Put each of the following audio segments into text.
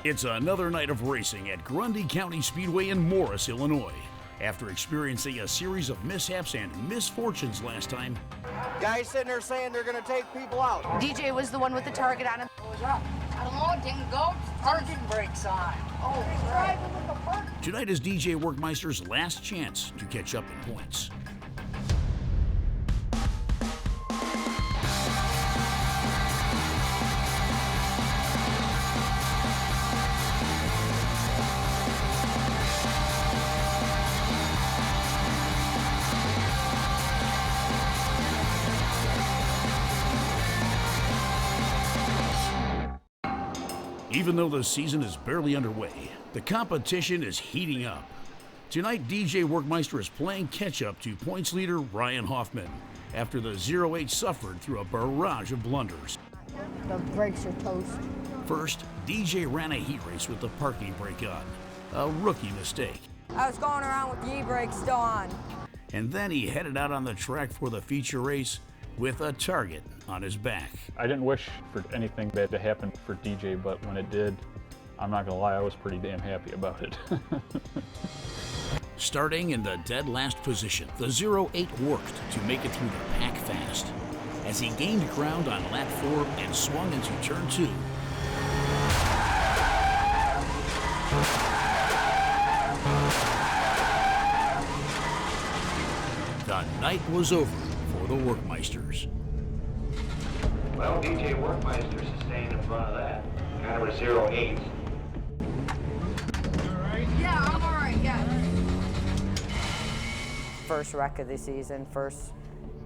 It's another night of racing at Grundy County Speedway in Morris, Illinois. After experiencing a series of mishaps and misfortunes last time, guys sitting there saying they're going to take people out. DJ was the one with the target on him. What was up? I don't know, it didn't go. Parking brakes on. Oh, he's driving with the park. Tonight is DJ Werkmeister's last chance to catch up in points. Even though the season is barely underway, the competition is heating up. Tonight, DJ Werkmeister is playing catch-up to points leader Ryan Hoffman after the 08 suffered through a barrage of blunders. The brakes are toast. First, DJ ran a heat race with the parking brake on, a rookie mistake. I was going around with the e-brake still on. And then he headed out on the track for the feature race with a target on his back. I didn't wish for anything bad to happen for DJ, but when it did, I'm not gonna lie, I was pretty damn happy about it. Starting in the dead last position, the 08 worked to make it through the pack fast. As he gained ground on lap 4 and swung into turn 2. The night was over for the Werkmeisters. Well, DJ Werkmeister sustained in front of that. Kind of a 08. Yeah, I'm all right, yeah. First wreck of the season, first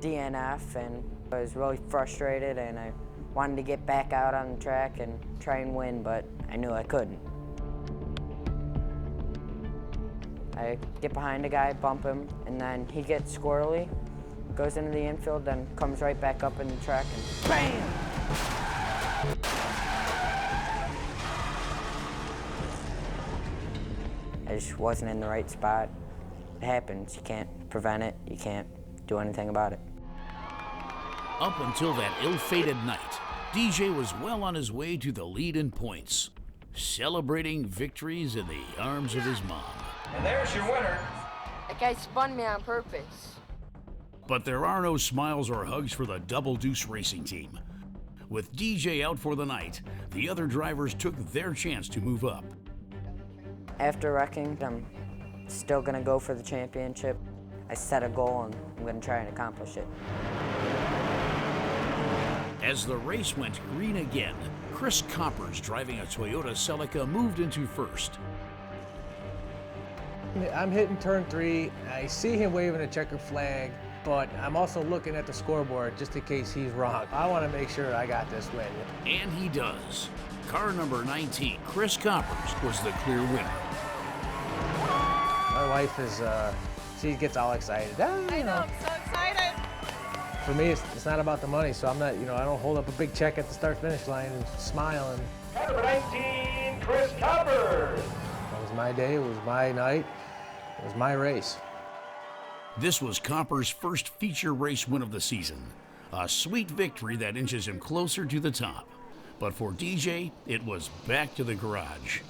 DNF, and I was really frustrated, and I wanted to get back out on the track and try and win, but I knew I couldn't. I get behind a guy, bump him, and then he gets squirrely, goes into the infield, then comes right back up in the track, and BAM! I just wasn't in the right spot. It happens. You can't prevent it. You can't do anything about it. Up until that ill-fated night, DJ was well on his way to the lead in points, celebrating victories in the arms of his mom. And there's your winner. That guy spun me on purpose. But there are no smiles or hugs for the Double Deuce racing team. With DJ out for the night, the other drivers took their chance to move up. After wrecking, I'm still going to go for the championship. I set a goal, and I'm going to try and accomplish it. As the race went green again, Chris Coppers, driving a Toyota Celica, moved into first. I'm hitting turn 3. I see him waving a checker flag, but I'm also looking at the scoreboard just in case he's wrong. I want to make sure I got this win. And he does. Car number 19, Chris Coppers, was the clear winner. My wife is, she gets all excited. I know, I'm so excited. For me, it's not about the money, so I'm not, I don't hold up a big check at the start-finish line and smile. Car number 19, Chris Coppers. It was my day, it was my night, it was my race. This was Coppers' first feature race win of the season. A sweet victory that inches him closer to the top. But for DJ, it was back to the garage.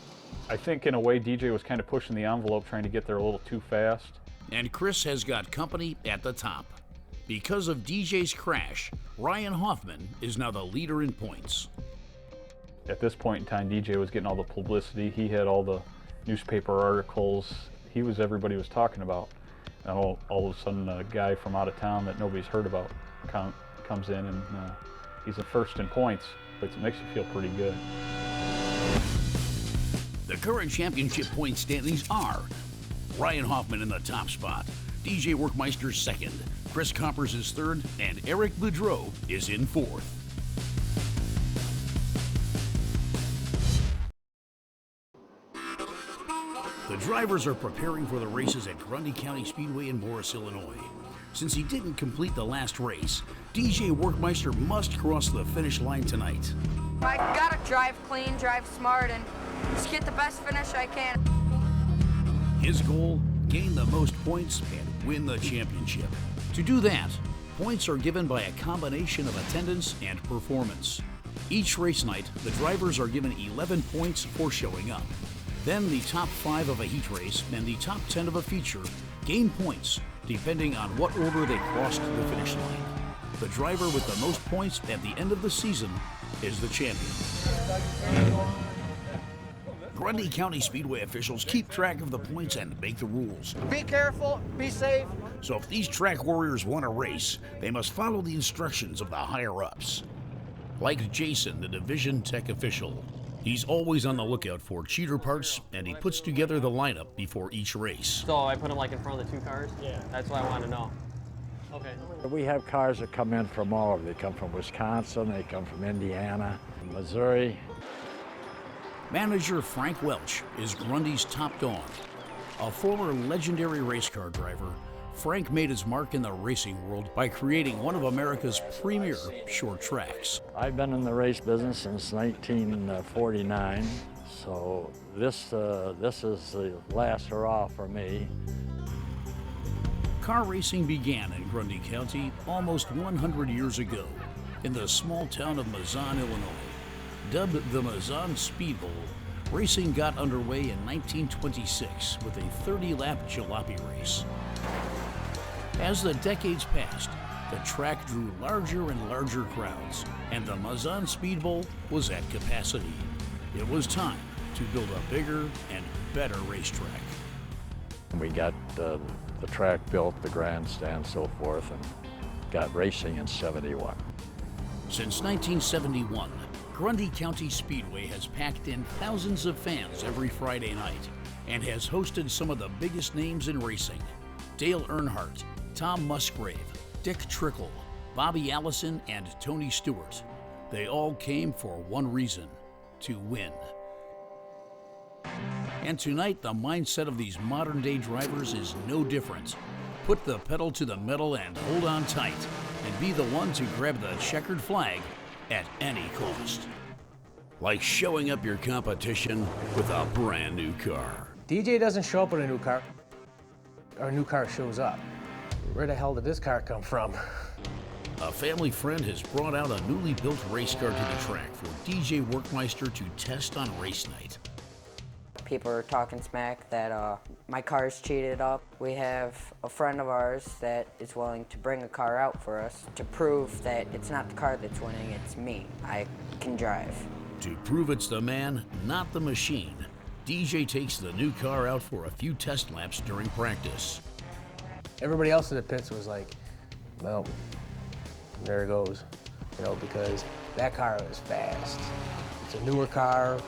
I think in a way DJ was kind of pushing the envelope, trying to get there a little too fast. And Chris has got company at the top. Because of DJ's crash, Ryan Hoffman is now the leader in points. At this point in time, DJ was getting all the publicity. He had all the newspaper articles. He was everybody was talking about. And all of a sudden, a guy from out of town that nobody's heard about comes in, and he's the first in points. But it makes you feel pretty good. The current championship point standings are Ryan Hoffman in the top spot, DJ Werkmeister second, Chris Coppers is third, and Eric Boudreau is in fourth. The drivers are preparing for the races at Grundy County Speedway in Morris, Illinois. Since he didn't complete the last race, DJ Werkmeister must cross the finish line tonight. I gotta drive clean, drive smart, and just get the best finish I can. His goal, gain the most points and win the championship. To do that, points are given by a combination of attendance and performance. Each race night, the drivers are given 11 points for showing up. Then the top 5 of a heat race and the top 10 of a feature gain points depending on what order they crossed the finish line. The driver with the most points at the end of the season is the champion. Grundy County Speedway officials keep track of the points and make the rules. Be careful, be safe. So if these track warriors want to race, they must follow the instructions of the higher-ups. Like Jason, the division tech official. He's always on the lookout for cheater parts, and he puts together the lineup before each race. So I put them like in front of the 2 cars? Yeah. That's what I want to know. Okay. We have cars that come in from all over. They come from Wisconsin, they come from Indiana, Missouri. Manager Frank Welch is Grundy's top dog. A former legendary race car driver, Frank made his mark in the racing world by creating one of America's premier short tracks. I've been in the race business since 1949, so this is the last hurrah for me. Car racing began in Grundy County almost 100 years ago in the small town of Mazan, Illinois. Dubbed the Mazan Speed Bowl, racing got underway in 1926 with a 30-lap jalopy race. As the decades passed, the track drew larger and larger crowds, and the Mazan Speed Bowl was at capacity. It was time to build a bigger and better racetrack. We got the track built, the grandstand, so forth, and got racing in '71. Since 1971, Grundy County Speedway has packed in thousands of fans every Friday night and has hosted some of the biggest names in racing. Dale Earnhardt, Tom Musgrave, Dick Trickle, Bobby Allison, and Tony Stewart. They all came for one reason: to win. And tonight, the mindset of these modern-day drivers is no different. Put the pedal to the metal and hold on tight, and be the one to grab the checkered flag at any cost. Like showing up your competition with a brand new car. DJ doesn't show up with a new car. Our new car shows up. Where the hell did this car come from? A family friend has brought out a newly built race car to the track for DJ Werkmeister to test on race night. People are talking smack that my car's cheated up. We have a friend of ours that is willing to bring a car out for us to prove that it's not the car that's winning, it's me. I can drive. To prove it's the man, not the machine, DJ takes the new car out for a few test laps during practice. Everybody else in the pits was like, well, there it goes, you know, because that car is fast. It's a newer car.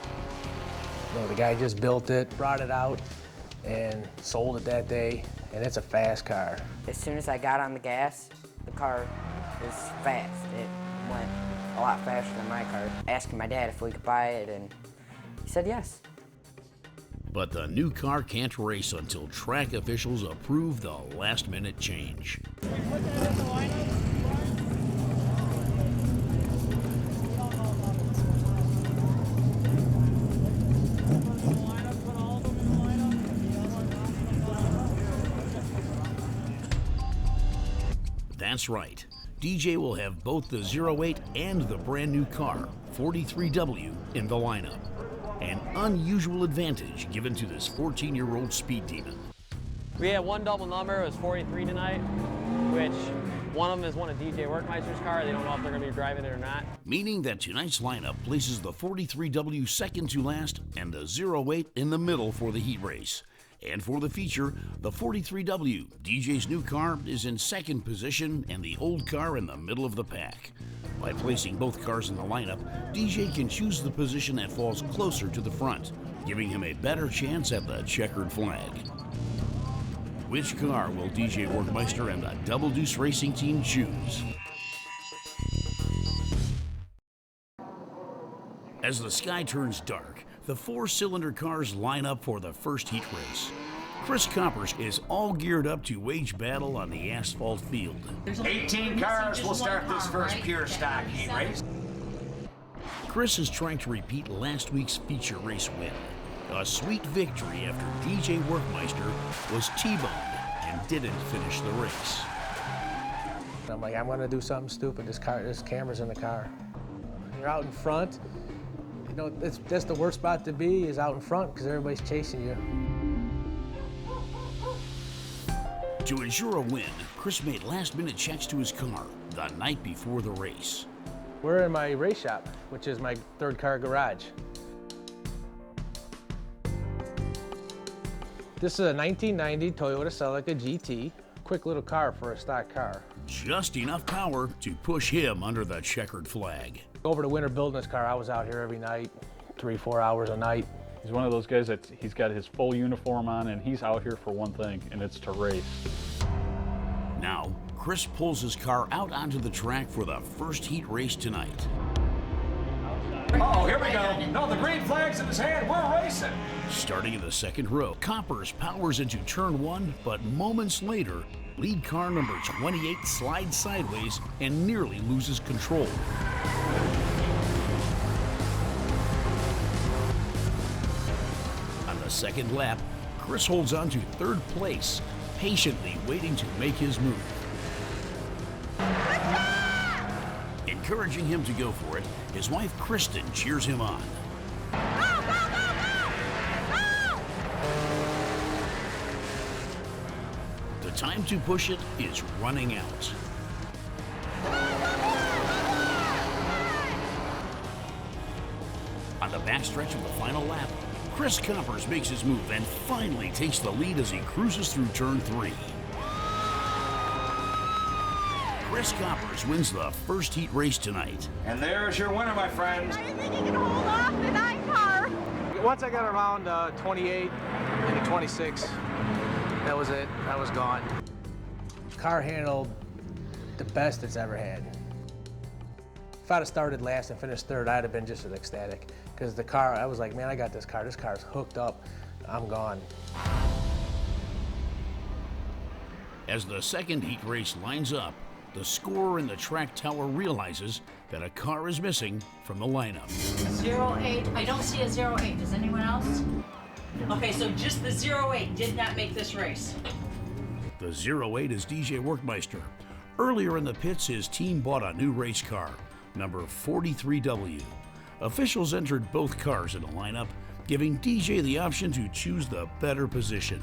You know, the guy just built it, brought it out, and sold it that day, and it's a fast car. As soon as I got on the gas, the car was fast. It went a lot faster than my car. Asking my dad if we could buy it, and he said yes. But the new car can't race until track officials approve the last-minute change. That's right. DJ will have both the 08 and the brand new car, 43W, in the lineup. An unusual advantage given to this 14-year-old speed demon. We had one double number. It was 43 tonight, which one of them is one of DJ Werkmeister's car. They don't know if they're going to be driving it or not. Meaning that tonight's lineup places the 43W second to last and the 08 in the middle for the heat race. And for the feature, the 43W, DJ's new car, is in second position and the old car in the middle of the pack. By placing both cars in the lineup, DJ can choose the position that falls closer to the front, giving him a better chance at the checkered flag. Which car will DJ Werkmeister and the Double Deuce Racing Team choose? As the sky turns dark, the four-cylinder cars line up for the first heat race. Chris Coppers is all geared up to wage battle on the asphalt field. 18 cars will start this first pure stock heat race. Chris is trying to repeat last week's feature race win. A sweet victory after DJ Werkmeister was T-boned and didn't finish the race. I'm like, I'm gonna do something stupid. This camera's in the car. you're out in front, you know, that's the worst spot to be, is out in front, because everybody's chasing you. To ensure a win, Chris made last-minute checks to his car the night before the race. We're in my race shop, which is my third car garage. This is a 1990 Toyota Celica GT. Quick little car for a stock car. Just enough power to push him under the checkered flag. Over the winter building this car, I was out here every night, 3-4 hours a night. He's one of those guys that he's got his full uniform on and he's out here for one thing, and it's to race. Now, Chris pulls his car out onto the track for the first heat race tonight. Oh, here we go. No, the green flag's in his hand. We're racing. Starting in the second row, Coppers powers into turn 1, but moments later, lead car number 28 slides sideways and nearly loses control. On the second lap, Chris holds on to third place, patiently waiting to make his move. Encouraging him to go for it, his wife Kristen cheers him on. Go, go, go, go! The time to push it is running out. On the backstretch of the final lap, Chris Coppers makes his move and finally takes the lead as he cruises through turn 3. Chris Coppers wins the first heat race tonight. And there's your winner, my friends. I didn't think you could hold off the 9 car. Once I got around 28 and 26, that was it. I was gone. Car handled the best it's ever had. If I'd have started last and finished third, I'd have been just as ecstatic. Because the car, I was like, man, I got this car. This car's hooked up. I'm gone. As the second heat race lines up, the scorer in the track tower realizes that a car is missing from the lineup. 08. I don't see a 08. Does anyone else? Okay, so just the 08 did not make this race. The 08 is DJ Werkmeister. Earlier in the pits, his team bought a new race car, number 43W. Officials entered both cars in the lineup, giving DJ the option to choose the better position.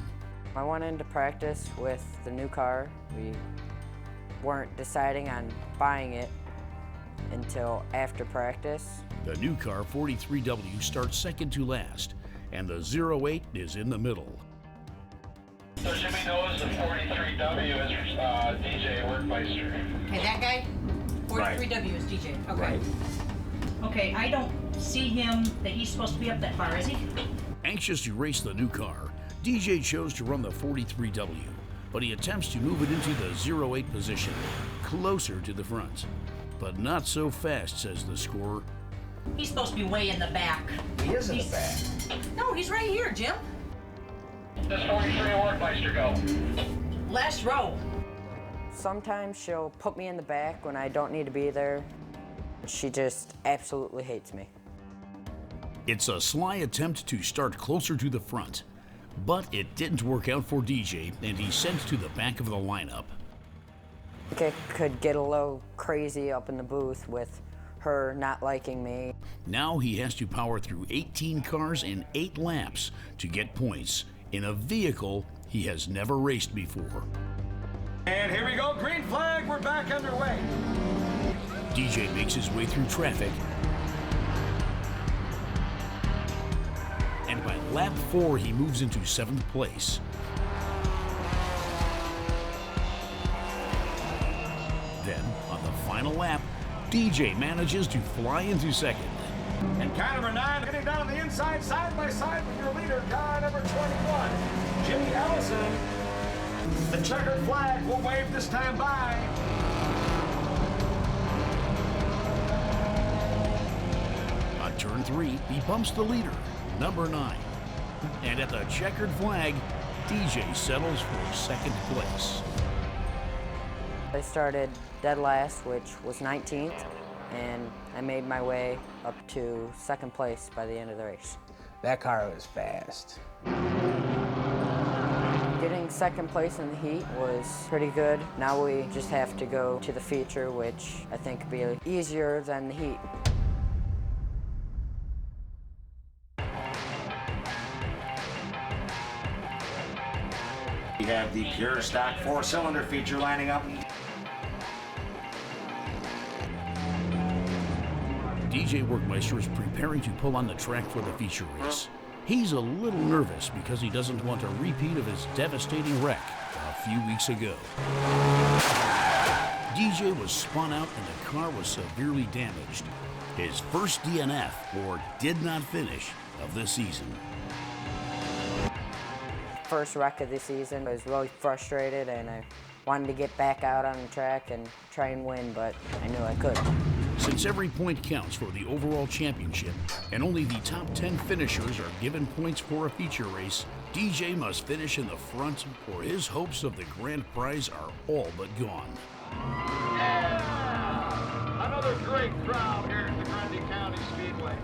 I went into practice with the new car. We weren't deciding on buying it until after practice. The new car 43W starts second to last, and the 08 is in the middle. So Jimmy knows the 43W is DJ Werkmeister. Okay, that guy? 43W is DJ. Okay. Right. Okay, I don't see him that he's supposed to be up that far, is he? Anxious to race the new car, DJ chose to run the 43W, but he attempts to move it into the 08 position, closer to the front. But not so fast, says the scorer. He's supposed to be way in the back. He is in the back. No, he's right here, Jim. Does 43 Werkmeister go? Last row. Sometimes she'll put me in the back when I don't need to be there. She just absolutely hates me. It's a sly attempt to start closer to the front, but it didn't work out for DJ, and he's sent to the back of the lineup. It could get a little crazy up in the booth with her not liking me. Now he has to power through 18 cars in 8 laps to get points in a vehicle he has never raced before. And here we go, green flag, we're back underway. DJ makes his way through traffic, and by lap 4 he moves into 7th place. Then, on the final lap, DJ manages to fly into second. And car number 9 getting down the inside, side by side with your leader, car number 21, Jimmy Ellison. The checkered flag will wave this time by. On turn 3, he bumps the leader, number 9. And at the checkered flag, DJ settles for second place. I started dead last, which was 19th, and I made my way up to second place by the end of the race. That car was fast. Getting second place in the heat was pretty good. Now we just have to go to the feature, which I think would be easier than the heat. We have the pure stock 4-cylinder feature lining up. DJ Werkmeister is preparing to pull on the track for the feature race. He's a little nervous because he doesn't want a repeat of his devastating wreck a few weeks ago. DJ was spun out and the car was severely damaged. His first DNF, or did not finish, of the season. First wreck of the season. I was really frustrated and I wanted to get back out on the track and try and win, but I knew I couldn't. Since every point counts for the overall championship, and only the top 10 finishers are given points for a feature race, DJ must finish in the front or his hopes of the grand prize are all but gone. Yeah! Another great crowd here at the Grundy County Speedway.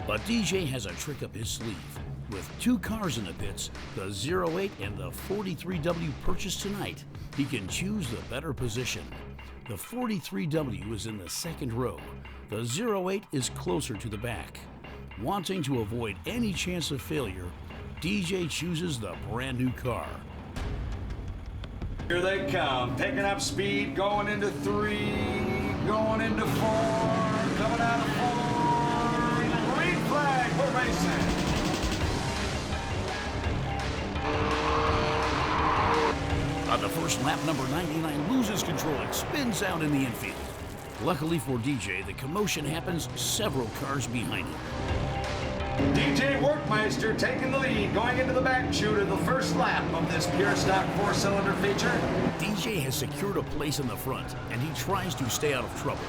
But DJ has a trick up his sleeve. With 2 cars in the pits, the 08 and the 43W purchased tonight, he can choose the better position. The 43W is in the second row. The 08 is closer to the back. Wanting to avoid any chance of failure, DJ chooses the brand new car. Here they come, picking up speed, going into 3, going into 4, coming out of 4. Green flag, we're racing. On the first lap, number 99 loses control and spins out in the infield. Luckily for DJ, the commotion happens several cars behind him. DJ Werkmeister taking the lead, going into the back chute of the first lap of this pure stock 4-cylinder feature. DJ has secured a place in the front, and he tries to stay out of trouble.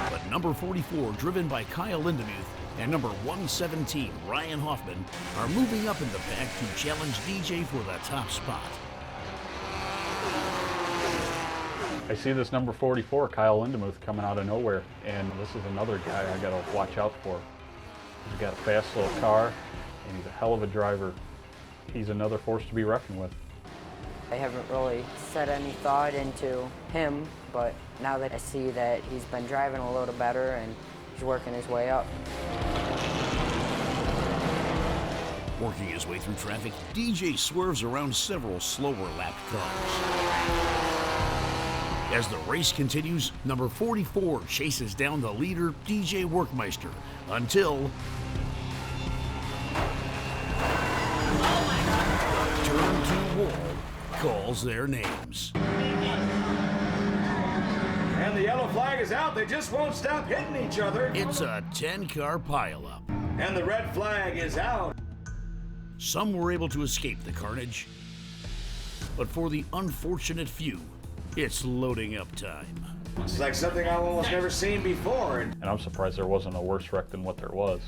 But number 44, driven by Kyle Lindemuth, and number 117, Ryan Hoffman, are moving up in the pack to challenge DJ for the top spot. I see this number 44, Kyle Lindemuth, coming out of nowhere, and this is another guy I gotta watch out for. He's got a fast little car, and he's a hell of a driver. He's another force to be reckoned with. I haven't really set any thought into him, but now that I see that he's been driving a little better and he's working his way up. Working his way through traffic, DJ swerves around several slower lapped cars. As the race continues, number 44 chases down the leader, DJ Werkmeister, until the turn 2 wall calls their names. And the yellow flag is out. They just won't stop hitting each other. It's a 10-car pileup. And the red flag is out. Some were able to escape the carnage, but for the unfortunate few, it's loading up time. It's like something I've almost never seen before. And I'm surprised there wasn't a worse wreck than what there was.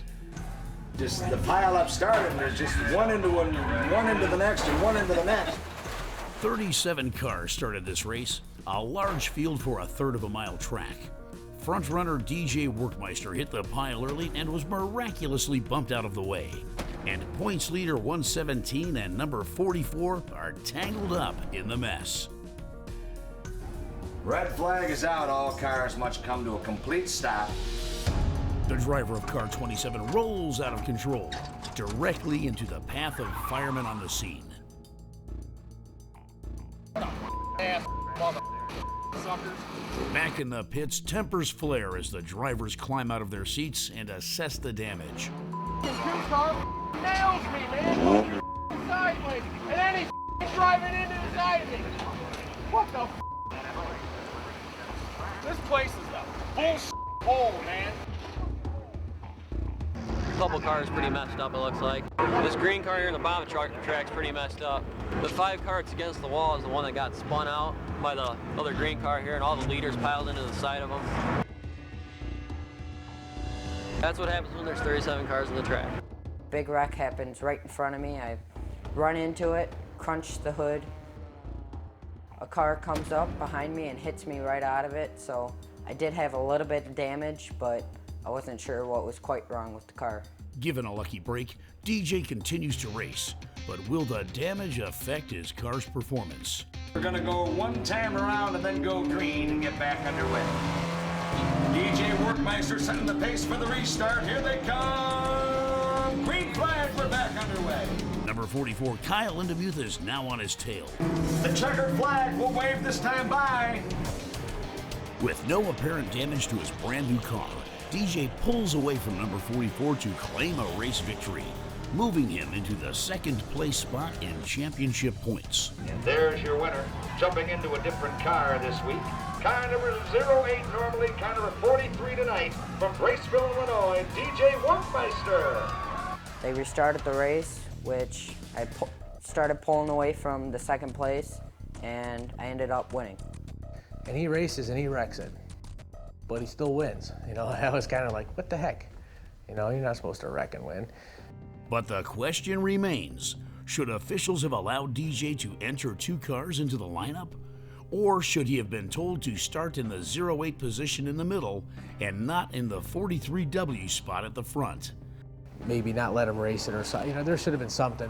Just the pileup started, and there's just one into the next, and one into the next. 37 cars started this race, a large field for a third of a mile track. Front-runner DJ Werkmeister hit the pile early and was miraculously bumped out of the way. And points leader 117 and number 44 are tangled up in the mess. Red flag is out. All cars must come to a complete stop. The driver of car 27 rolls out of control, directly into the path of firemen on the scene. Back in the pits, tempers flare as the drivers climb out of their seats and assess the damage. His car nails me, man. Sideways, and then he's driving into the side of me. What the? This place is a bullshit hole, man. A couple cars pretty messed up, it looks like. This green car here in the bottom track's pretty messed up. The 5 car that's against the wall is the one that got spun out by the other green car here, and all the leaders piled into the side of them. That's what happens when there's 37 cars on the track. Big wreck happens right in front of me. I run into it, crunch the hood. A car comes up behind me and hits me right out of it, so I did have a little bit of damage, but I wasn't sure what was quite wrong with the car. Given a lucky break, DJ continues to race, but will the damage affect his car's performance? We're gonna go one time around and then go green and get back underway. DJ Werkmeister setting the pace for the restart. Here they come. Green flag, we're back underway. Number 44, Kyle Lindemuth, is now on his tail. The checkered flag will wave this time by. With no apparent damage to his brand new car, DJ pulls away from number 44 to claim a race victory, moving him into the second place spot in championship points. And there's your winner, jumping into a different car this week. Car number 08, normally car number 43 tonight, from Braceville, Illinois, DJ Werkmeister. They restarted the race, which I started pulling away from the second place, and I ended up winning. And he races and he wrecks it, but he still wins. You know, I was kind of like, what the heck? You know, you're not supposed to wreck and win. But the question remains, should officials have allowed DJ to enter 2 cars into the lineup? Or should he have been told to start in the 08 position in the middle and not in the 43W spot at the front? Maybe not let him race it or something. You know, there should have been something.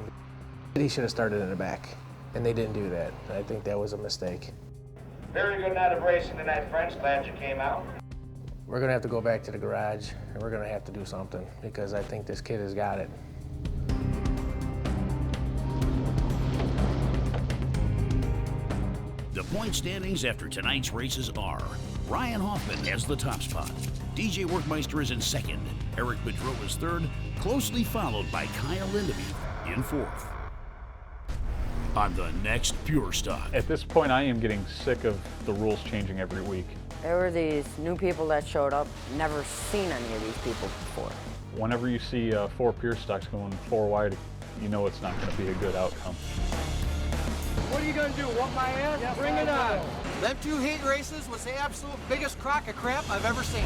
He should have started in the back, and they didn't do that. I think that was a mistake. Very good night of racing tonight, friends. Glad you came out. We're gonna have to go back to the garage, and we're gonna have to do something, because I think this kid has got it. The point standings after tonight's races are: Ryan Hoffman has the top spot, DJ Werkmeister is in second, Eric Bedreau is third, closely followed by Kyle Lindemuth in fourth. On the next Pure Stock. At this point, I am getting sick of the rules changing every week. There were these new people that showed up, never seen any of these people before. Whenever you see 4 Pure Stocks going 4 wide, you know it's not going to be a good outcome. What are you gonna do, whoop my ass? Yes, Bring it on. Them 2 heat races was the absolute biggest crock of crap I've ever seen.